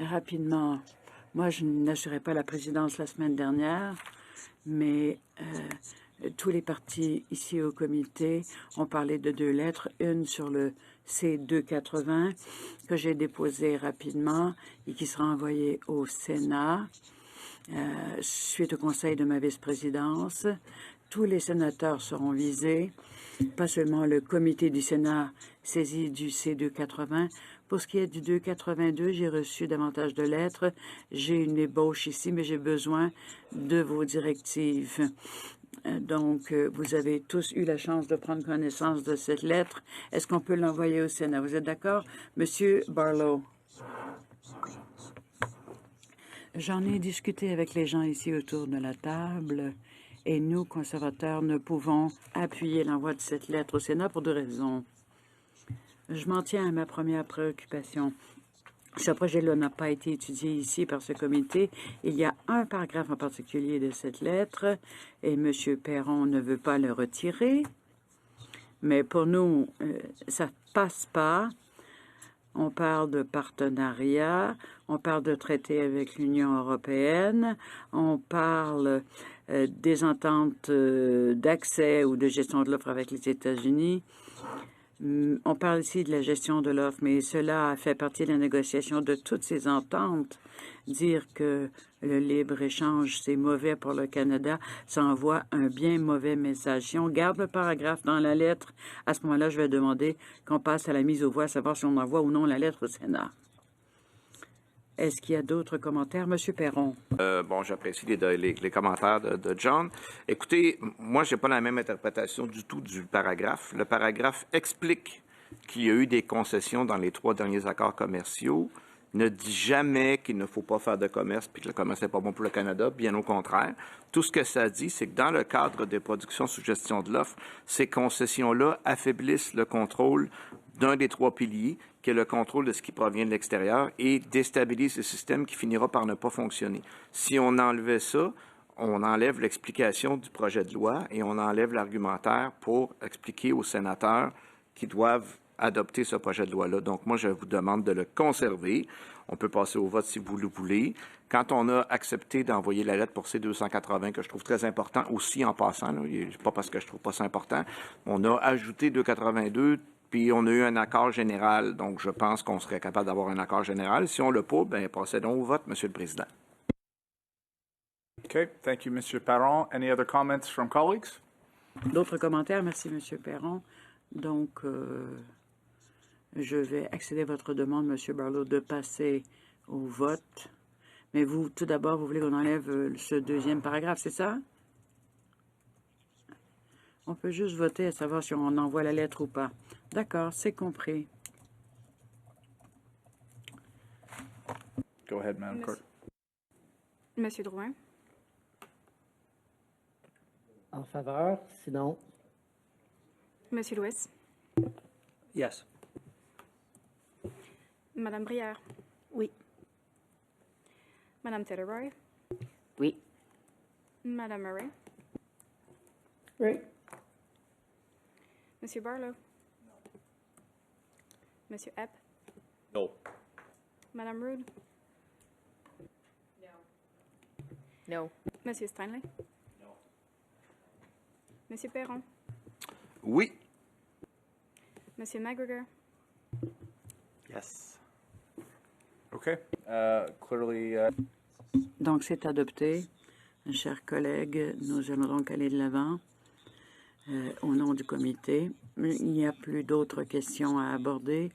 Rapidement, moi, je n'assurais pas la présidence la semaine dernière, mais tous les partis ici au comité ont parlé de 2 lettres, une sur le C-280 que j'ai déposée rapidement et qui sera envoyée au Sénat suite au conseil de ma vice-présidence. Tous les sénateurs seront visés, pas seulement le comité du Sénat saisi du C-280. Pour ce qui est du 282, j'ai reçu davantage de lettres. J'ai une ébauche ici, mais j'ai besoin de vos directives. Donc, vous avez tous eu la chance de prendre connaissance de cette lettre. Est-ce qu'on peut l'envoyer au Sénat? Vous êtes d'accord? Monsieur Barlow. J'en ai discuté avec les gens ici autour de la table et nous, conservateurs, ne pouvons appuyer l'envoi de cette lettre au Sénat pour 2 raisons. Je m'en tiens à ma première préoccupation. Ce projet-là n'a pas été étudié ici par ce comité. Il y a un paragraphe en particulier de cette lettre et M. Perron ne veut pas le retirer. Mais pour nous, ça ne passe pas. On parle de partenariat, on parle de traité avec l'Union européenne, on parle des ententes d'accès ou de gestion de l'offre avec les États-Unis. On parle ici de la gestion de l'offre, mais cela fait partie de la négociation de toutes ces ententes. Dire que le libre-échange, c'est mauvais pour le Canada, ça envoie un bien mauvais message. Si on garde le paragraphe dans la lettre, à ce moment-là, je vais demander qu'on passe à la mise aux voix, à savoir si on envoie ou non la lettre au Sénat. Est-ce qu'il y a d'autres commentaires? Monsieur Perron. Bon, j'apprécie les commentaires de John. Écoutez, moi, je n'ai pas la même interprétation du tout du paragraphe. Le paragraphe explique qu'il y a eu des concessions dans les 3 derniers accords commerciaux, ne dit jamais qu'il ne faut pas faire de commerce puis que le commerce n'est pas bon pour le Canada, bien au contraire. Tout ce que ça dit, c'est que dans le cadre des productions sous gestion de l'offre, ces concessions-là affaiblissent le contrôle d'un des 3 piliers, qui est le contrôle de ce qui provient de l'extérieur, et déstabilise le système qui finira par ne pas fonctionner. Si on enlevait ça, on enlève l'explication du projet de loi et on enlève l'argumentaire pour expliquer aux sénateurs qui doivent adopter ce projet de loi-là. Donc, moi, je vous demande de le conserver. On peut passer au vote si vous le voulez. Quand on a accepté d'envoyer la lettre pour C-280, que je trouve très important aussi en passant, là, pas parce que je trouve pas ça important, on a ajouté 282, puis on a eu un accord général. Donc, je pense qu'on serait capable d'avoir un accord général. Si on l'a pas, bien, procédons au vote, Monsieur le Président. Okay, thank you, Mr. Perron. Any other comments from colleagues? D'autres commentaires? Merci, Monsieur Perron. Donc, je vais accéder à votre demande, Monsieur Barlow, de passer au vote. Mais vous, tout d'abord, vous voulez qu'on enlève ce 2e paragraphe, c'est ça? On peut juste voter à savoir si on envoie la lettre ou pas. D'accord, c'est compris. Go ahead, Madam Clerk. Monsieur Drouin. En faveur, sinon. Monsieur Lewis. Yes. Madame Brière. Oui. Madame Tedderoy. Oui. Madame Murray. Oui. Monsieur Barlow. Monsieur Epp. No. Madame Rude. No. Monsieur Stanley. No. Monsieur Perron. Oui. Monsieur McGregor. Yes. Okay. Clearly. Donc, c'est adopté. Chers collègues, nous allons donc aller de l'avant au nom du comité. Il n'y a plus d'autres questions à aborder.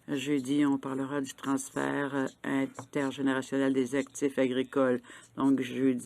Jeudi, on parlera du transfert intergénérationnel des actifs agricoles. Donc, jeudi.